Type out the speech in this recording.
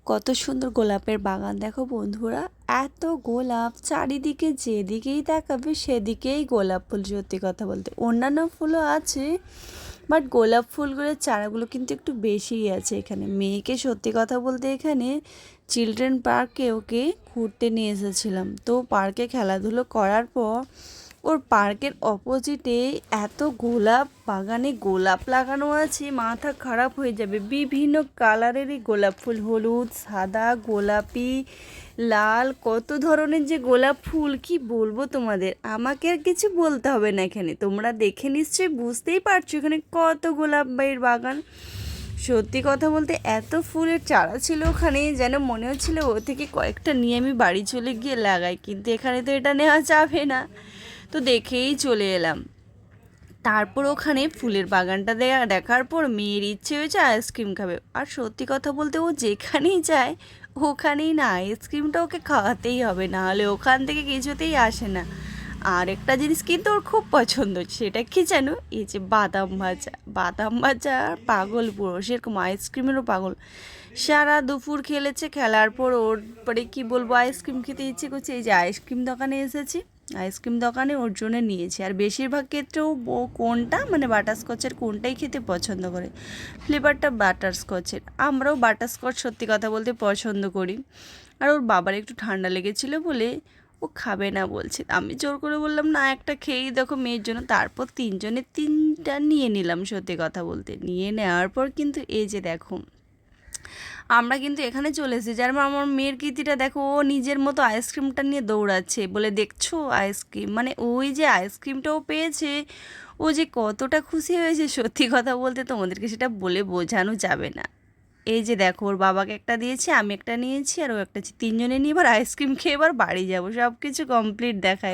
কত সুন্দর গোলাপের বাগান দেখো বন্ধুরা। এত গোলাপ চারিদিকে, যেদিকেই তাকাবে সেদিকেই গোলাপ ফুল। সত্যি কথা বলতে অন্যান্য ফুলও আছে, বাট গোলাপ ফুলগুলোর চারাগুলো কিন্তু একটু বেশিই আছে এখানে। মেয়েকে সত্যি কথা বলতে এখানে চিলড্রেন পার্কে ওকে ঘুরতে নিয়ে এসেছিলাম। তো পার্কে খেলাধুলো করার পর ওর পার্কের অপোজিটে এত গোলাপ বাগানে গোলাপ লাগানো আছে, মাথা খারাপ হয়ে যাবে। বিভিন্ন কালারেরই গোলাপ ফুল, হলুদ, সাদা, গোলাপি, লাল, কত ধরনের যে গোলাপ ফুল কি বলবো তোমাদের। আমাকে আর কিছু বলতে হবে না, এখানে তোমরা দেখে নিশ্চয়ই বুঝতেই পারছো এখানে কত গোলাপ বাগান। সত্যি কথা বলতে এত ফুলের চারা ছিল ওখানে, যেন মনে হচ্ছিল ও থেকে কয়েকটা নিয়ে আমি বাড়ি চলে গিয়ে লাগাই, কিন্তু এখানে তো এটা নেওয়া যাবে না। তো দেখেই চলে এলাম। তারপর ওখানে ফুলের বাগানটা দেখার পর মেয়ের ইচ্ছে হয়েছে আইসক্রিম খাবে। আর সত্যি কথা বলতে ও যেখানেই যায় ওখানেই না আইসক্রিমটা ওকে খাওয়াতেই হবে, না হলে ওখান থেকে কিছুতেই আসে না। আর একটা জিনিস কিন্তু ওর খুব পছন্দ, সেটা কি জানো, এই যে বাদাম ভাজা। বাদাম ভাজা পাগল পুরো, সেরকম আইসক্রিমেরও পাগল। সারা দুপুর খেলেছে, খেলার পর ওর পরে কি বলবো আইসক্রিম খেতে ইচ্ছে করছে। এই যে আইসক্রিম দোকানে এসেছি, আইসক্রিম দোকানে ওর জন্য নিয়েছি। আর বেশিরভাগ ক্ষেত্রেও ও কোনটা মানে বাটারস্কচের কোনটাই খেতে পছন্দ করে, ফ্লেভারটা বাটারস্কচের। আমরাও বাটারস্কচ সত্যি কথা বলতে পছন্দ করি। আর ওর বাবার একটু ঠান্ডা লেগেছিলো বলে ও খাবে না বলছে। আমি জোর করে বললাম না একটা খেয়েই দেখো মেয়ের জন্য। তারপর তিনজনে তিনটা নিয়ে নিলাম। সত্যি কথা বলতে নিয়ে নেওয়ার পর কিন্তু এই যে দেখো আমরা কিন্তু এখানে চলে এসেছি। যার আমার মেয়ের কীর্তিটা দেখো, ও নিজের মতো আইসক্রিমটা নিয়ে দৌড়াচ্ছে, বলে দেখছো আইসক্রিম, মানে ওই যে আইসক্রিমটাও পেয়েছে, ও যে কতটা খুশি হয়েছে সত্যি কথা বলতে তোমাদেরকে সেটা বলে বোঝানো যাবে না। এই যে দেখো ওর বাবাকে একটা দিয়েছি, আমি একটা নিয়েছি, আর ও একটা, তিনজনে নিয়ে এবার আইসক্রিম খেয়ে এবার বাড়ি যাবো। সব কিছু কমপ্লিট দেখায়।